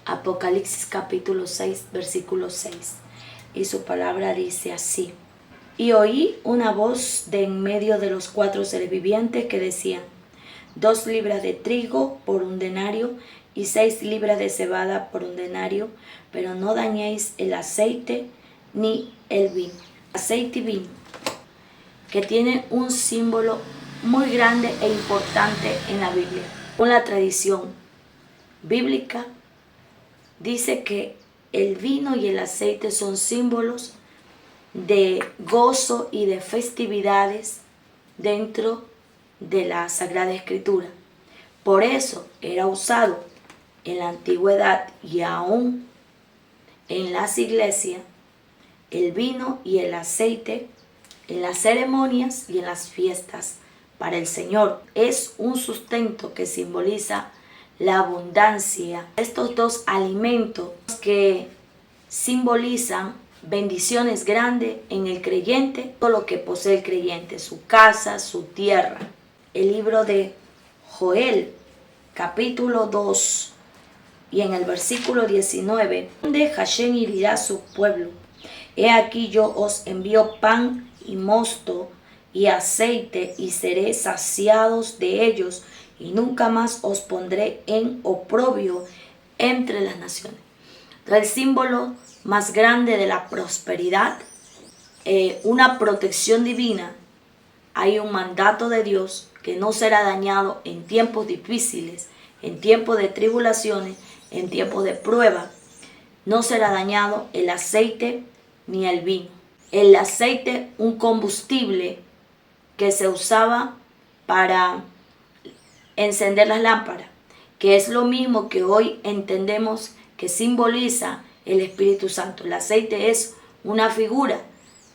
Apocalipsis capítulo 6, versículo 6. Y su palabra dice así: y oí una voz de en medio de los 4 seres vivientes que decían: 2 libras de trigo por 1 denario y 6 libras de cebada por 1 denario, pero no dañéis el aceite ni el vino. Aceite y vino, que tiene un símbolo muy grande e importante en la Biblia. Con la tradición bíblica dice que el vino y el aceite son símbolos de gozo y de festividades dentro de la Sagrada Escritura. Por eso era usado en la antigüedad y aún en las iglesias el vino y el aceite en las ceremonias y en las fiestas para el Señor. Es un sustento que simboliza la abundancia. Estos 2 alimentos que simbolizan bendiciones grandes en el creyente, todo lo que posee el creyente, su casa, su tierra. El libro de Joel, capítulo 2, y en el versículo 19, donde Hashem herirá a su pueblo. He aquí yo os envío pan y mosto y aceite, y seréis saciados de ellos, y nunca más os pondré en oprobio entre las naciones. Entonces, el símbolo más grande de la prosperidad, una protección divina. Hay un mandato de Dios que no será dañado en tiempos difíciles, en tiempos de tribulaciones, en tiempos de prueba. No será dañado el aceite ni el vino. El aceite, un combustible que se usaba para encender las lámparas, que es lo mismo que hoy entendemos que simboliza el Espíritu Santo. El aceite es una figura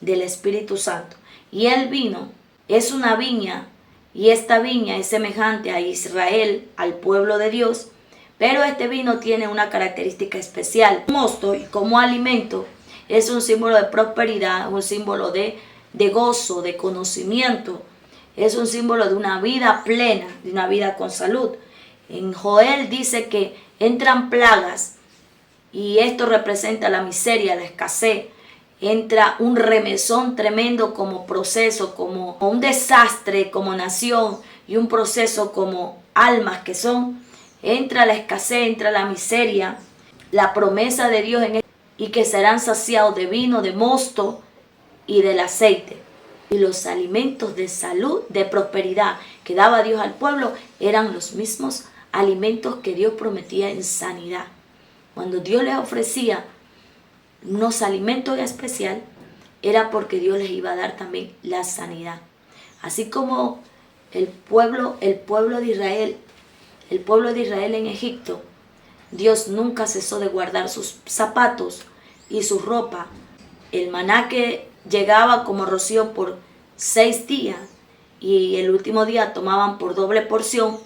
del Espíritu Santo. Y el vino es una viña, y esta viña es semejante a Israel, al pueblo de Dios, pero este vino tiene una característica especial. El mosto, como alimento, es un símbolo de prosperidad, un símbolo de gozo, de conocimiento. Es un símbolo de una vida plena, de una vida con salud. En Joel dice que entran plagas, y esto representa la miseria, la escasez. Entra un remesón tremendo como proceso, como un desastre como nación, y un proceso como almas que son. Entra la escasez, entra la miseria, la promesa de Dios en él, y que serán saciados de vino, de mosto y del aceite. Y los alimentos de salud, de prosperidad que daba Dios al pueblo eran los mismos alimentos que Dios prometía en sanidad. Cuando Dios les ofrecía unos alimentos especial, era porque Dios les iba a dar también la sanidad. Así como el pueblo de Israel en Egipto, Dios nunca cesó de guardar sus zapatos y su ropa. El maná que llegaba como rocío por 6 días, y el último día tomaban por doble porción,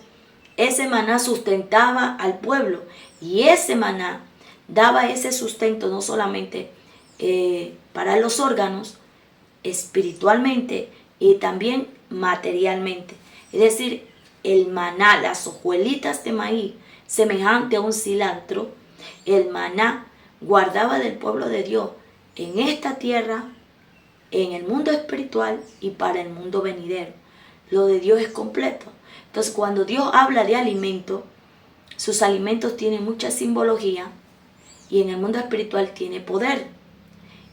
ese maná sustentaba al pueblo, y ese maná daba ese sustento no solamente para los órganos, espiritualmente y también materialmente. Es decir, el maná, las hojuelitas de maíz, semejante a un cilantro, el maná guardaba del pueblo de Dios en esta tierra, en el mundo espiritual y para el mundo venidero. Lo de Dios es completo. Entonces, cuando Dios habla de alimento, sus alimentos tienen mucha simbología, y en el mundo espiritual tiene poder,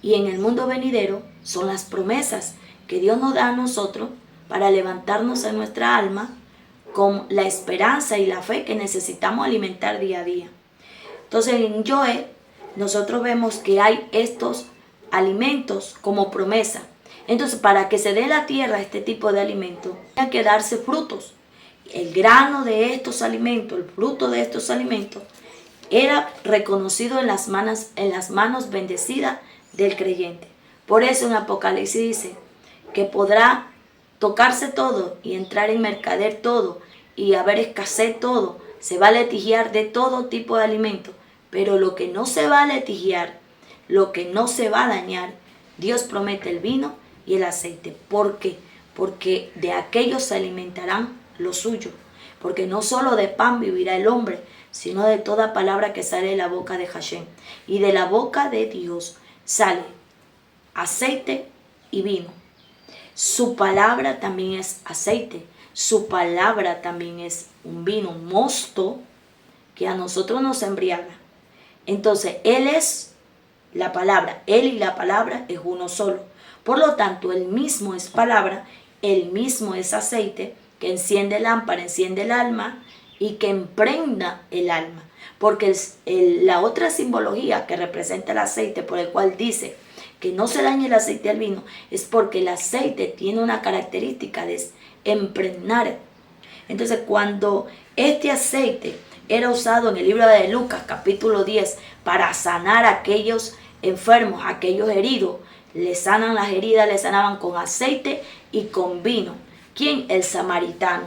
y en el mundo venidero son las promesas que Dios nos da a nosotros para levantarnos en nuestra alma con la esperanza y la fe que necesitamos alimentar día a día. Entonces, en Joel nosotros vemos que hay estos alimentos como promesa. Entonces, para que se dé la tierra este tipo de alimentos, tienen que darse frutos. El grano de estos alimentos, el fruto de estos alimentos, era reconocido en las manos bendecidas del creyente. Por eso en Apocalipsis dice que podrá tocarse todo y entrar en mercader todo y haber escasez todo. Se va a litigiar de todo tipo de alimentos, pero lo que no se va a litigiar, lo que no se va a dañar, Dios promete el vino y el aceite. ¿Por qué? Porque de aquellos se alimentarán los suyos. Porque no solo de pan vivirá el hombre, sino de toda palabra que sale de la boca de Hashem. Y de la boca de Dios sale aceite y vino. Su palabra también es aceite, su palabra también es un vino, un mosto que a nosotros nos embriaga. Entonces, Él es la palabra, Él y la palabra es uno solo. Por lo tanto, Él mismo es palabra, Él mismo es aceite que enciende lámpara, enciende el alma y que impregna el alma. Porque la otra simbología que representa el aceite, por el cual dice que no se dañe el aceite al vino, es porque el aceite tiene una característica de impregnar. Entonces, cuando este aceite era usado en el libro de Lucas, capítulo 10, para sanar a aquellos enfermos, a aquellos heridos, le sanan las heridas, le sanaban con aceite y con vino. ¿Quién? El samaritano.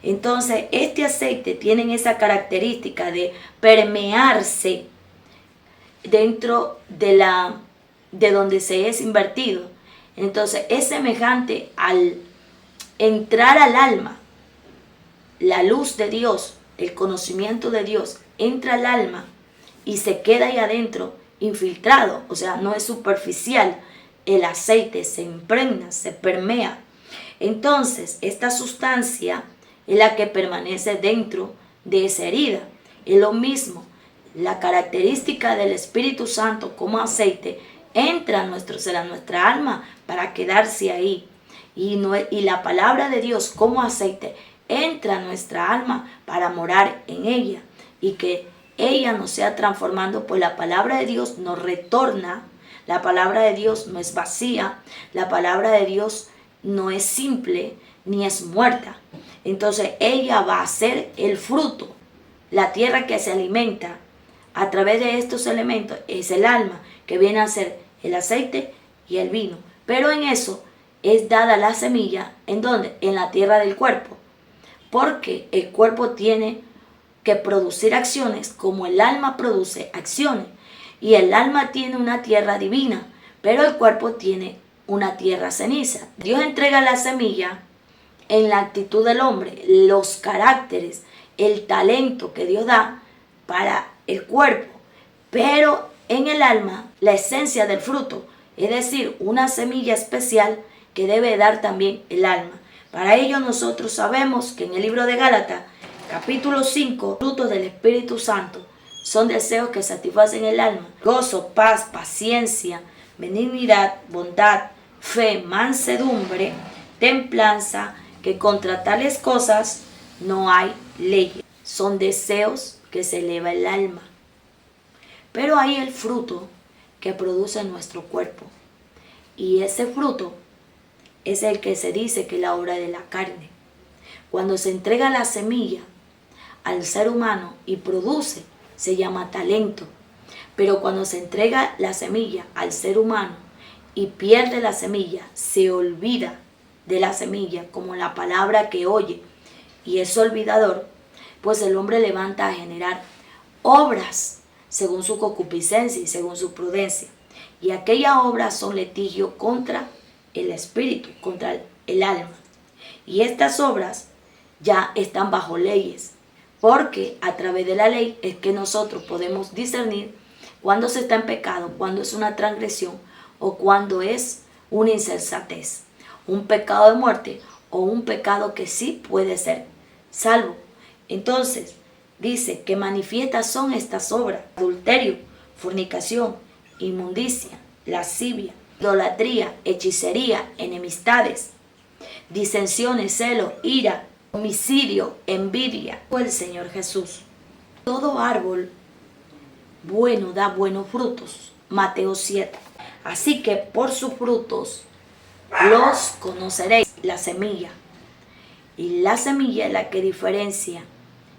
Entonces, este aceite tiene esa característica de permearse dentro de donde se es invertido. Entonces, es semejante al entrar al alma. La luz de Dios, el conocimiento de Dios, entra al alma y se queda ahí adentro infiltrado. O sea, no es superficial. El aceite se impregna, se permea. Entonces, esta sustancia es la que permanece dentro de esa herida. Es lo mismo. La característica del Espíritu Santo como aceite entra a nuestro ser, a nuestra alma, para quedarse ahí. Y la palabra de Dios como aceite entra a nuestra alma para morar en ella. Y que ella nos sea transformando, pues la palabra de Dios nos retorna. La palabra de Dios no es vacía. La palabra de Dios no es simple ni es muerta. Entonces ella va a ser el fruto. La tierra que se alimenta a través de estos elementos es el alma, que viene a ser el aceite y el vino. Pero en eso es dada la semilla, ¿en dónde? En la tierra del cuerpo. Porque el cuerpo tiene que producir acciones como el alma produce acciones. Y el alma tiene una tierra divina, pero el cuerpo tiene una tierra ceniza. Dios entrega la semilla en la actitud del hombre, los caracteres, el talento que Dios da para el cuerpo, pero en el alma la esencia del fruto, es decir, una semilla especial que debe dar también el alma. Para ello nosotros sabemos que en el libro de Gálatas, capítulo 5, frutos del Espíritu Santo son deseos que satisfacen el alma: gozo, paz, paciencia, benignidad, bondad, fe, mansedumbre, templanza, que contra tales cosas no hay ley. Son deseos que se eleva el alma. Pero hay el fruto que produce nuestro cuerpo. Y ese fruto es el que se dice que es la obra de la carne. Cuando se entrega la semilla al ser humano y produce, se llama talento. Pero cuando se entrega la semilla al ser humano y pierde la semilla, se olvida de la semilla, como la palabra que oye y es olvidador, pues el hombre levanta a generar obras según su concupiscencia y según su prudencia. Y aquellas obras son litigio contra el espíritu, contra el alma. Y estas obras ya están bajo leyes, porque a través de la ley es que nosotros podemos discernir cuándo se está en pecado, cuándo es una transgresión o cuándo es una insensatez, un pecado de muerte o un pecado que sí puede ser salvo. Entonces, dice que manifiestas son estas obras: adulterio, fornicación, inmundicia, lascivia, idolatría, hechicería, enemistades, disensiones, celo, ira, homicidio, envidia. El Señor Jesús: todo árbol bueno da buenos frutos. Mateo 7. Así que por sus frutos los conoceréis. La semilla. Y la semilla es la que diferencia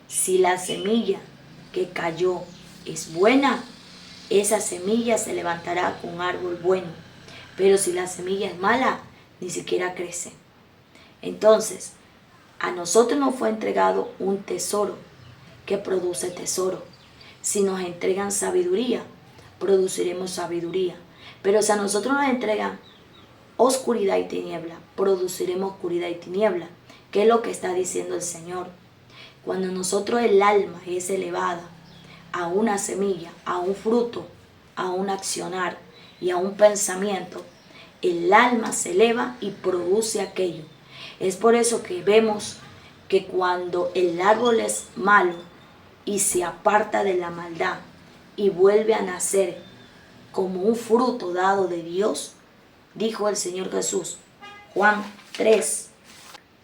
si la semilla que cayó es buena. Esa semilla se levantará con un árbol bueno. Pero si la semilla es mala, ni siquiera crece. Entonces, a nosotros nos fue entregado un tesoro que produce tesoro. Si nos entregan sabiduría, produciremos sabiduría. Pero si a nosotros nos entregan oscuridad y tiniebla, produciremos oscuridad y tiniebla. ¿Qué es lo que está diciendo el Señor? Cuando nosotros el alma es elevada, a una semilla, a un fruto, a un accionar y a un pensamiento, el alma se eleva y produce aquello. Es por eso que vemos que cuando el árbol es malo y se aparta de la maldad y vuelve a nacer como un fruto dado de Dios, dijo el Señor Jesús, Juan 3,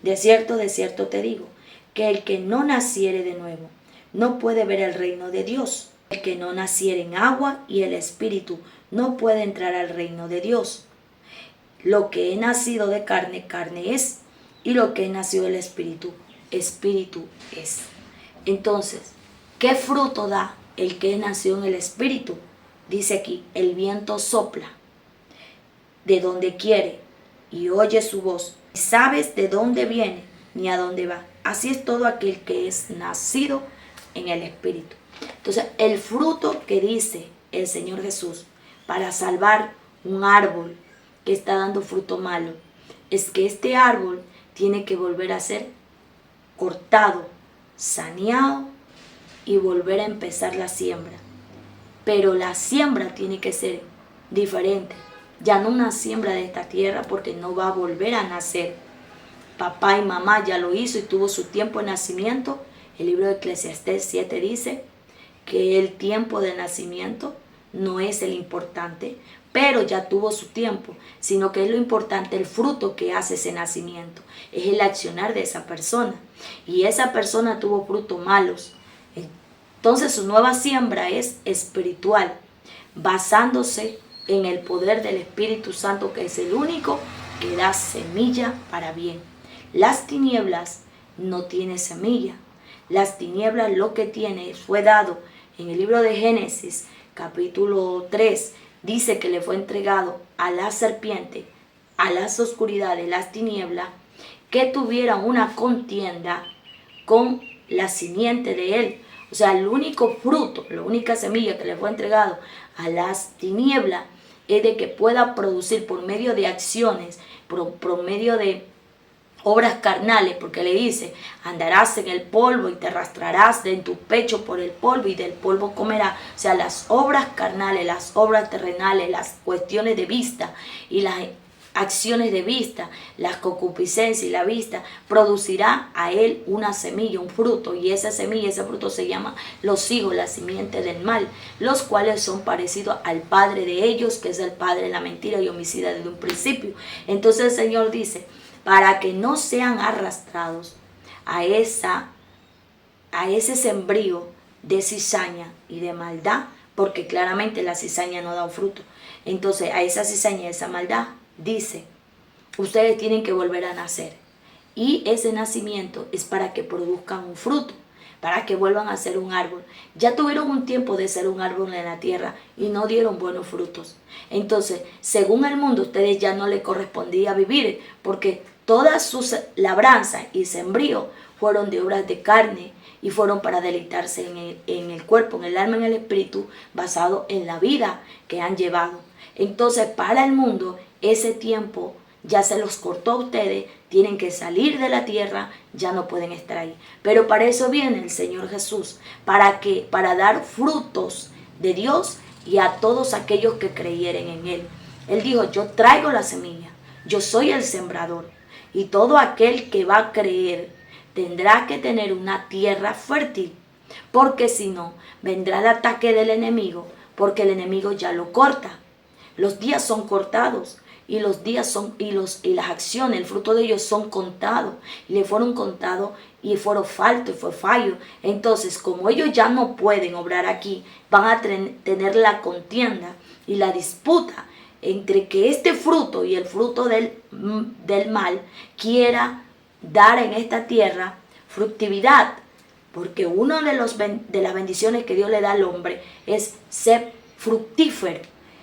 de cierto te digo, que el que no naciere de nuevo no puede ver el reino de Dios. El que no naciere en agua y el Espíritu no puede entrar al reino de Dios. Lo que he nacido de carne, carne es, y lo que he nacido del Espíritu, Espíritu es. Entonces, ¿qué fruto da el que nació en el Espíritu? Dice aquí, el viento sopla de donde quiere y oye su voz. Sabes de dónde viene ni a dónde va. Así es todo aquel que es nacido en el Espíritu. Entonces, el fruto que dice el Señor Jesús para salvar un árbol que está dando fruto malo, es que este árbol tiene que volver a ser cortado, saneado y volver a empezar la siembra. Pero la siembra tiene que ser diferente. Ya no una siembra de esta tierra, porque no va a volver a nacer. Papá y mamá ya lo hizo y tuvo su tiempo de nacimiento. El libro de Eclesiastés 7 dice que el tiempo de nacimiento no es el importante, pero ya tuvo su tiempo, sino que es lo importante el fruto que hace ese nacimiento, es el accionar de esa persona. Y esa persona tuvo frutos malos. Entonces su nueva siembra es espiritual, basándose en el poder del Espíritu Santo, que es el único que da semilla para bien. Las tinieblas no tienen semilla. Las tinieblas lo que tiene fue dado en el libro de Génesis, capítulo 3, dice que le fue entregado a la serpiente, a las oscuridades, las tinieblas, que tuvieran una contienda con la simiente de él. O sea, el único fruto, la única semilla que le fue entregado a las tinieblas es de que pueda producir por medio de acciones, por medio de obras carnales, porque le dice, andarás en el polvo y te arrastrarás de en tu pecho por el polvo y del polvo comerás. O sea, las obras carnales, las obras terrenales, las cuestiones de vista y las acciones de vista, las concupiscencias y la vista, producirá a él una semilla, un fruto, y esa semilla, ese fruto se llama los hijos, la simiente del mal, los cuales son parecidos al padre de ellos, que es el padre de la mentira y homicida desde un principio. Entonces el Señor dice, para que no sean arrastrados a ese sembrío de cizaña y de maldad, porque claramente la cizaña no da un fruto. Entonces a esa cizaña y esa maldad dice, ustedes tienen que volver a nacer. Y ese nacimiento es para que produzcan un fruto, para que vuelvan a ser un árbol. Ya tuvieron un tiempo de ser un árbol en la tierra y no dieron buenos frutos. Entonces, según el mundo, ustedes ya no les correspondía vivir, porque todas sus labranzas y sembrío fueron de obras de carne y fueron para deleitarse en el cuerpo, en el alma, en el espíritu, basado en la vida que han llevado. Entonces, para el mundo, ese tiempo ya se los cortó a ustedes, tienen que salir de la tierra, ya no pueden estar ahí. Pero para eso viene el Señor Jesús, para dar frutos de Dios y a todos aquellos que creyeren en Él. Él dijo, yo traigo la semilla, yo soy el sembrador, y todo aquel que va a creer tendrá que tener una tierra fértil, porque si no, vendrá el ataque del enemigo, porque el enemigo ya lo corta. Los días son cortados y los días son y las acciones, el fruto de ellos son contados, y le fueron contados y fueron faltos y fue fallo. Entonces, como ellos ya no pueden obrar aquí, van a tener la contienda y la disputa entre que este fruto y el fruto del mal quiera dar en esta tierra fructividad, porque una de las bendiciones que Dios le da al hombre es ser fructífero.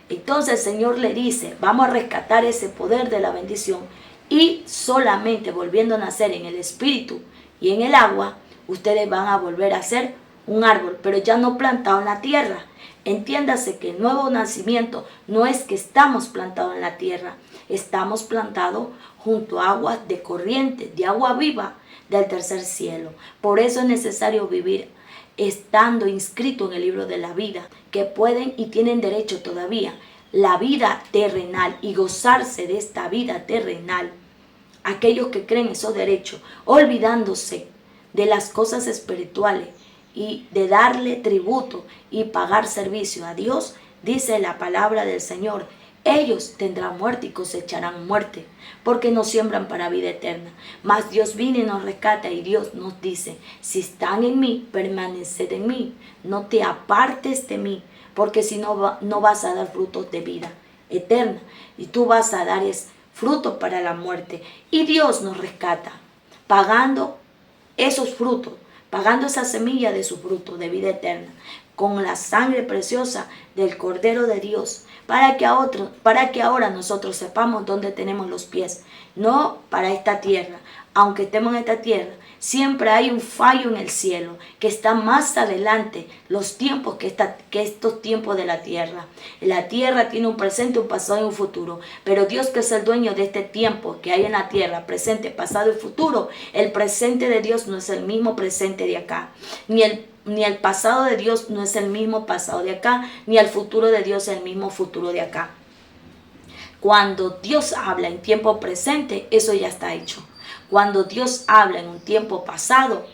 Entonces el Señor le dice, vamos a rescatar ese poder de la bendición, y solamente volviendo a nacer en el espíritu y en el agua, ustedes van a volver a ser un árbol, pero ya no plantado en la tierra. Entiéndase que el nuevo nacimiento no es que estamos plantados en la tierra, estamos plantados junto a aguas de corriente, de agua viva del tercer cielo. Por eso es necesario vivir estando inscritos en el libro de la vida, que pueden y tienen derecho todavía la vida terrenal y gozarse de esta vida terrenal. Aquellos que creen esos derechos, olvidándose de las cosas espirituales y de darle tributo y pagar servicio a Dios, dice la palabra del Señor, ellos tendrán muerte y cosecharán muerte, porque no siembran para vida eterna. Mas Dios viene y nos rescata, y Dios nos dice, si están en mí, permaneced en mí, no te apartes de mí, porque si no, no vas a dar frutos de vida eterna, y tú vas a dar frutos para la muerte. Y Dios nos rescata, pagando esos frutos, pagando esa semilla de su fruto de vida eterna, con la sangre preciosa del Cordero de Dios, para que ahora nosotros sepamos dónde tenemos los pies, no para esta tierra. Aunque estemos en esta tierra, siempre hay un fallo en el cielo, que está más adelante los tiempos que estos tiempos de la tierra. La tierra tiene un presente, un pasado y un futuro, pero Dios, que es el dueño de este tiempo que hay en la tierra, presente, pasado y futuro, el presente de Dios no es el mismo presente de acá, ni el pasado de Dios no es el mismo pasado de acá, ni el futuro de Dios es el mismo futuro de acá. Cuando Dios habla en tiempo presente, eso ya está hecho. Cuando Dios habla en un tiempo pasado,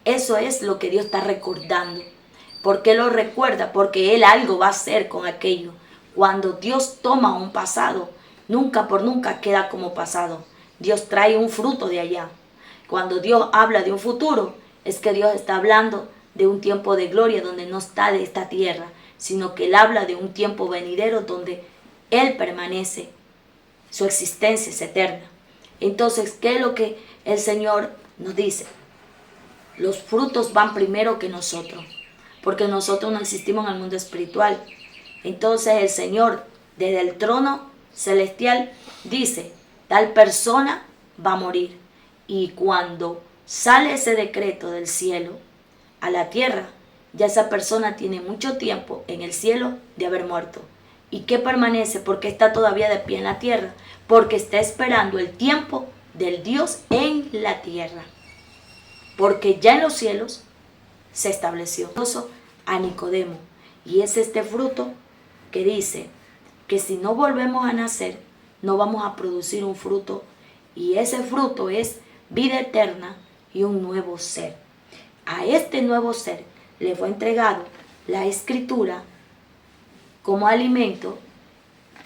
eso es lo que Dios está recordando. ¿Por qué lo recuerda? Porque Él algo va a hacer con aquello. Cuando Dios toma un pasado, nunca por nunca queda como pasado. Dios trae un fruto de allá. Cuando Dios habla de un futuro, es que Dios está hablando de un tiempo de gloria donde no está de esta tierra, sino que Él habla de un tiempo venidero donde Él permanece, su existencia es eterna. Entonces, ¿qué es lo que el Señor nos dice? Los frutos van primero que nosotros, porque nosotros no existimos en el mundo espiritual. Entonces el Señor, desde el trono celestial, dice, tal persona va a morir. Y cuando sale ese decreto del cielo a la tierra, ya esa persona tiene mucho tiempo en el cielo de haber muerto. ¿Y qué permanece? Porque está todavía de pie en la tierra, porque está esperando el tiempo del Dios en la tierra. Porque ya en los cielos se estableció a Nicodemo. Y es este fruto que dice que si no volvemos a nacer, no vamos a producir un fruto. Y ese fruto es vida eterna y un nuevo ser. A este nuevo ser le fue entregado la escritura como alimento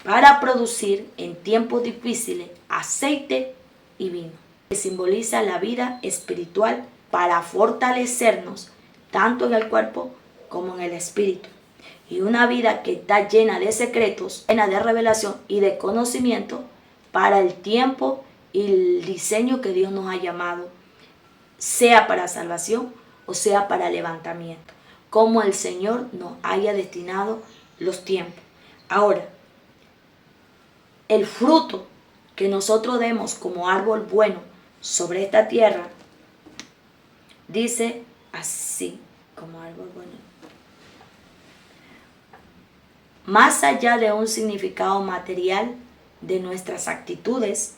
para producir en tiempos difíciles aceite y vino, que simboliza la vida espiritual para fortalecernos tanto en el cuerpo como en el espíritu. Y una vida que está llena de secretos, llena de revelación y de conocimiento para el tiempo y el diseño que Dios nos ha llamado, sea para salvación o sea para levantamiento, como el Señor nos haya destinado los tiempos. Ahora, el fruto que nosotros demos como árbol bueno sobre esta tierra, dice así, como árbol bueno. Más allá de un significado material de nuestras actitudes,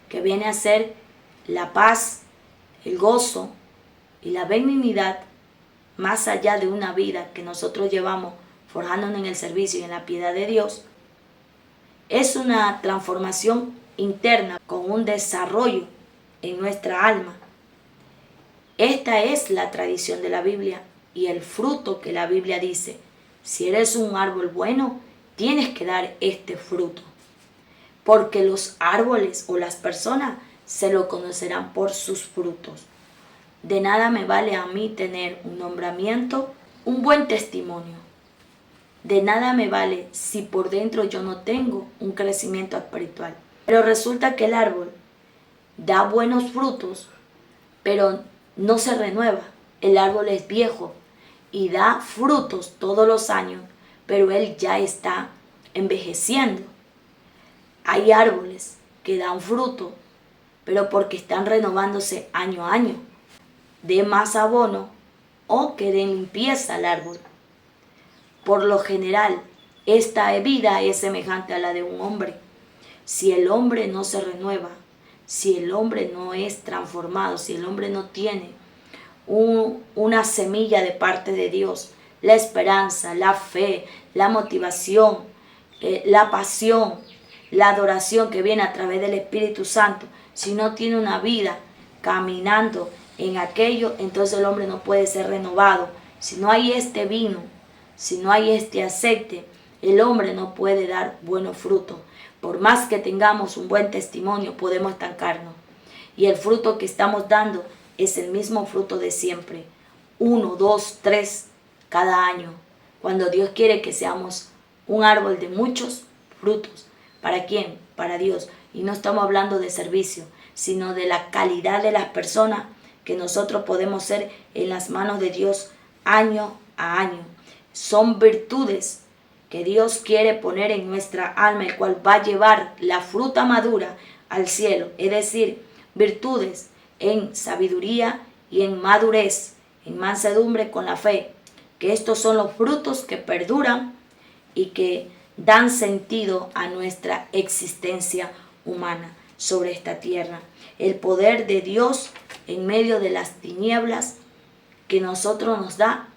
que viene a ser la paz, el gozo y la benignidad, más allá de una vida que nosotros llevamos forjándonos en el servicio y en la piedad de Dios, es una transformación interna con un desarrollo en nuestra alma. Esta es la tradición de la Biblia y el fruto que la Biblia dice. Si eres un árbol bueno, tienes que dar este fruto. Porque los árboles o las personas se lo conocerán por sus frutos. De nada me vale a mí tener un nombramiento, un buen testimonio. De nada me vale si por dentro yo no tengo un crecimiento espiritual. Pero resulta que el árbol da buenos frutos, pero no se renueva. El árbol es viejo y da frutos todos los años, pero él ya está envejeciendo. Hay árboles que dan fruto, pero porque están renovándose año a año. De más abono o que den limpieza al árbol. Por lo general, esta vida es semejante a la de un hombre. Si el hombre no se renueva, si el hombre no es transformado, si el hombre no tiene una semilla de parte de Dios. La esperanza, la fe, la motivación, la pasión, la adoración que viene a través del Espíritu Santo. Si no tiene una vida caminando en aquello, entonces el hombre no puede ser renovado. Si no hay este vino, si no hay este aceite, el hombre no puede dar buenos frutos. Por más que tengamos un buen testimonio, podemos estancarnos. Y el fruto que estamos dando es el mismo fruto de siempre. 1, 2, 3 cada año. Cuando Dios quiere que seamos un árbol de muchos frutos. ¿Para quién? Para Dios. Y no estamos hablando de servicio, sino de la calidad de las personas que nosotros podemos ser en las manos de Dios año a año. Son virtudes que Dios quiere poner en nuestra alma, el cual va a llevar la fruta madura al cielo. Es decir, virtudes en sabiduría y en madurez, en mansedumbre con la fe. Que estos son los frutos que perduran y que dan sentido a nuestra existencia humana sobre esta tierra. El poder de Dios en medio de las tinieblas que nosotros nos da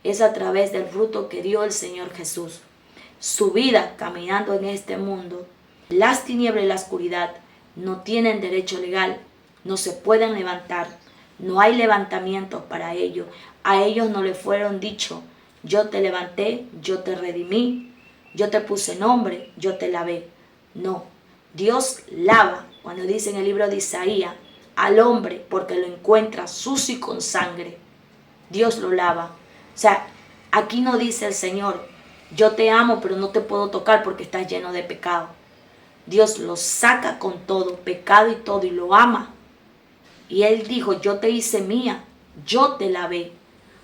es a través del fruto que dio el Señor Jesús. Su vida caminando en este mundo, las tinieblas y la oscuridad no tienen derecho legal, no se pueden levantar, no hay levantamiento para ellos. A ellos no les fueron dicho, yo te levanté, yo te redimí, yo te puse nombre, yo te lavé. No, Dios lava, cuando dice en el libro de Isaías, al hombre porque lo encuentra sucio y con sangre. Dios lo lava. O sea, aquí no dice el Señor, yo te amo pero no te puedo tocar porque estás lleno de pecado. Dios lo saca con todo, pecado y todo, y lo ama. Y Él dijo, yo te hice mía, yo te lavé.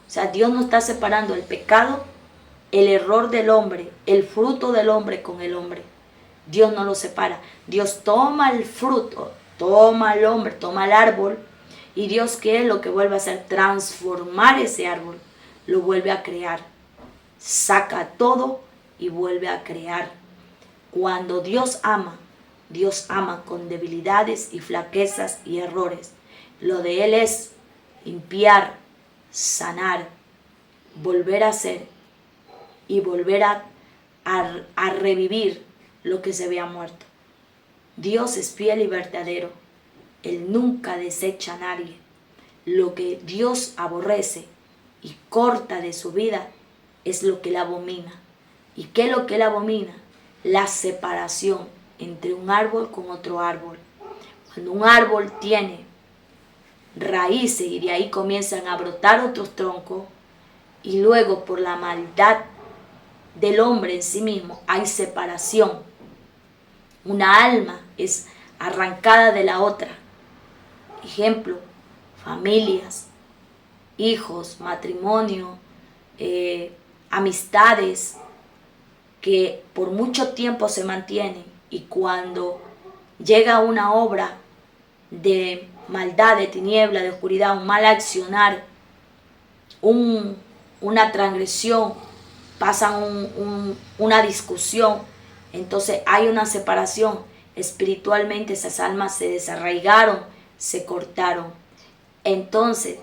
O sea, Dios no está separando el pecado, el error del hombre, el fruto del hombre con el hombre. Dios no lo separa. Dios toma el fruto, toma al hombre, toma el árbol. Y Dios, ¿qué es lo que vuelve a hacer? Transformar ese árbol. Lo vuelve a crear. Saca todo y vuelve a crear. Cuando Dios ama con debilidades y flaquezas y errores. Lo de Él es limpiar, sanar, volver a ser y volver a revivir lo que se había muerto. Dios es fiel y verdadero. Él nunca desecha a nadie. Lo que Dios aborrece y corta de su vida es lo que Él abomina. ¿Y qué es lo que Él abomina? La separación entre un árbol con otro árbol. Cuando un árbol tiene raíces y de ahí comienzan a brotar otros troncos, y luego por la maldad del hombre en sí mismo hay separación. Una alma es arrancada de la otra. Ejemplo, familias, hijos, matrimonio, amistades que por mucho tiempo se mantienen, y cuando llega una obra de maldad, de tiniebla, de oscuridad, un mal accionar, una transgresión, pasan una discusión, entonces hay una separación. Espiritualmente esas almas se desarraigaron, se cortaron. Entonces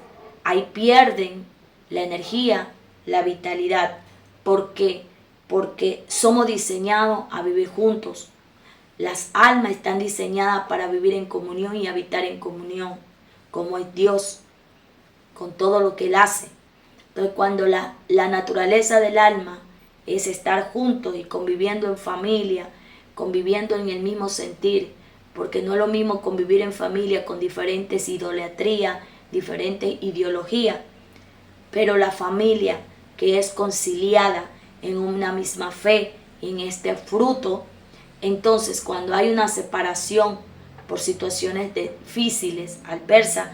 ahí pierden la energía, la vitalidad. ¿Por qué? Porque somos diseñados a vivir juntos. Las almas están diseñadas para vivir en comunión y habitar en comunión, como es Dios, con todo lo que Él hace. Entonces, cuando la naturaleza del alma es estar juntos y conviviendo en familia, conviviendo en el mismo sentir, porque no es lo mismo convivir en familia con diferentes idolatrías, diferentes ideologías, pero la familia que es conciliada en una misma fe, en este fruto, entonces cuando hay una separación por situaciones difíciles, adversas,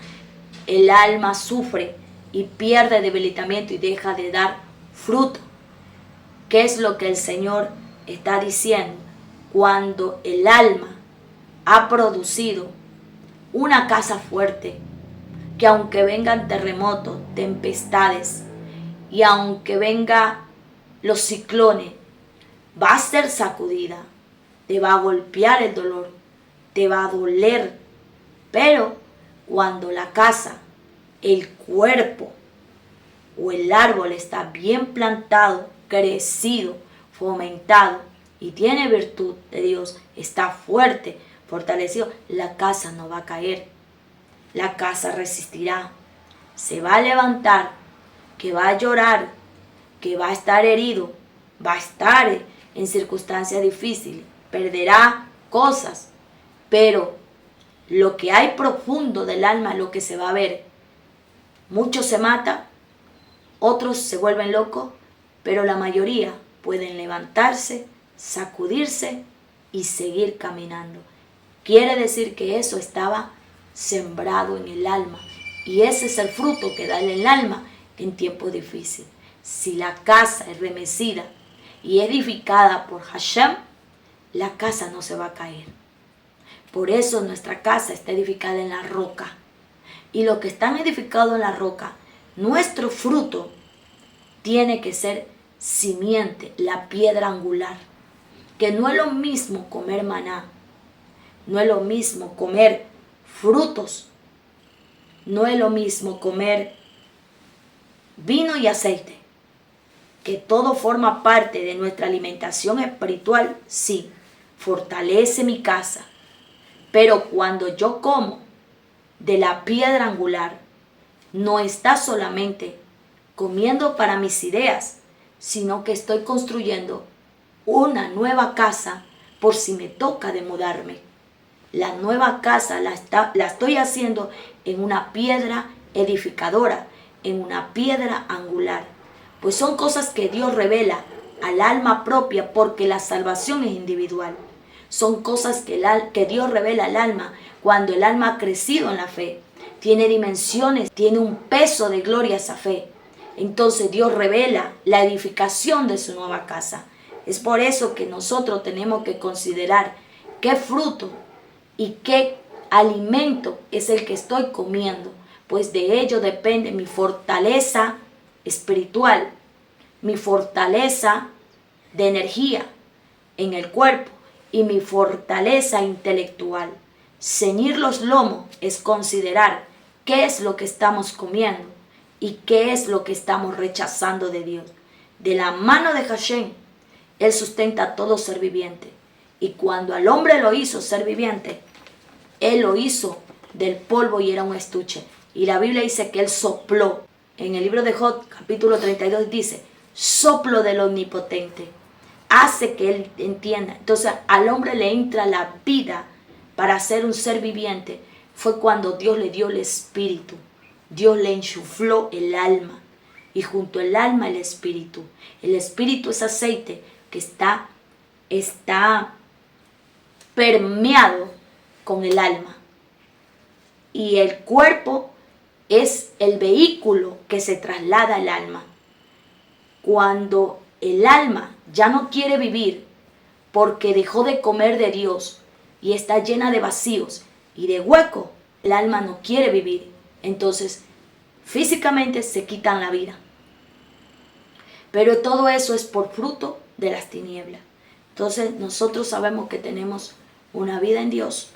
el alma sufre y pierde debilitamiento y deja de dar fruto. ¿Qué es lo que el Señor está diciendo? Cuando el alma ha producido una casa fuerte, que aunque vengan terremotos, tempestades, y aunque vengan los ciclones, va a ser sacudida, te va a golpear el dolor, te va a doler, pero cuando la casa el cuerpo o el árbol está bien plantado, crecido, fomentado y tiene virtud de Dios, está fuerte, fortalecido, la casa no va a caer. La casa resistirá, se va a levantar, que va a llorar, que va a estar herido, va a estar en circunstancias difíciles, perderá cosas, pero lo que hay profundo del alma, lo que se va a ver, muchos se matan, otros se vuelven locos, pero la mayoría pueden levantarse, sacudirse y seguir caminando. Quiere decir que eso estaba sembrado en el alma y ese es el fruto que da el alma en tiempos difíciles. Si la casa es remecida y edificada por Hashem, la casa no se va a caer. Por eso nuestra casa está edificada en la roca. Y lo que están edificados en la roca, nuestro fruto tiene que ser simiente, la piedra angular. Que no es lo mismo comer maná, no es lo mismo comer frutos, no es lo mismo comer vino y aceite. Que todo forma parte de nuestra alimentación espiritual, sí, fortalece mi casa. Pero cuando yo como de la piedra angular, no está solamente comiendo para mis ideas, sino que estoy construyendo una nueva casa por si me toca de mudarme. La nueva casa la estoy haciendo en una piedra edificadora, en una piedra angular. Pues son cosas que Dios revela al alma propia porque la salvación es individual. Son cosas que Dios revela al alma cuando el alma ha crecido en la fe. Tiene dimensiones, tiene un peso de gloria esa fe. Entonces Dios revela la edificación de su nueva casa. Es por eso que nosotros tenemos que considerar qué fruto y qué alimento es el que estoy comiendo. Pues de ello depende mi fortaleza espiritual, mi fortaleza de energía en el cuerpo y mi fortaleza intelectual. Ceñir los lomos es considerar qué es lo que estamos comiendo y qué es lo que estamos rechazando de Dios. De la mano de Hashem, Él sustenta a todo ser viviente. Y cuando al hombre lo hizo ser viviente, Él lo hizo del polvo y era un estuche. Y la Biblia dice que Él sopló. En el libro de Job, capítulo 32, dice, soplo del omnipotente. Hace que Él entienda. Entonces al hombre le entra la vida para ser un ser viviente. Fue cuando Dios le dio el espíritu. Dios le enchufló el alma. Y junto al alma el espíritu. El espíritu es aceite que está permeado con el alma. Y el cuerpo es el vehículo que se traslada al alma. Cuando el alma ya no quiere vivir porque dejó de comer de Dios y está llena de vacíos y de hueco, el alma no quiere vivir. Entonces, físicamente se quitan la vida. Pero todo eso es por fruto de las tinieblas. Entonces, nosotros sabemos que tenemos una vida en Dios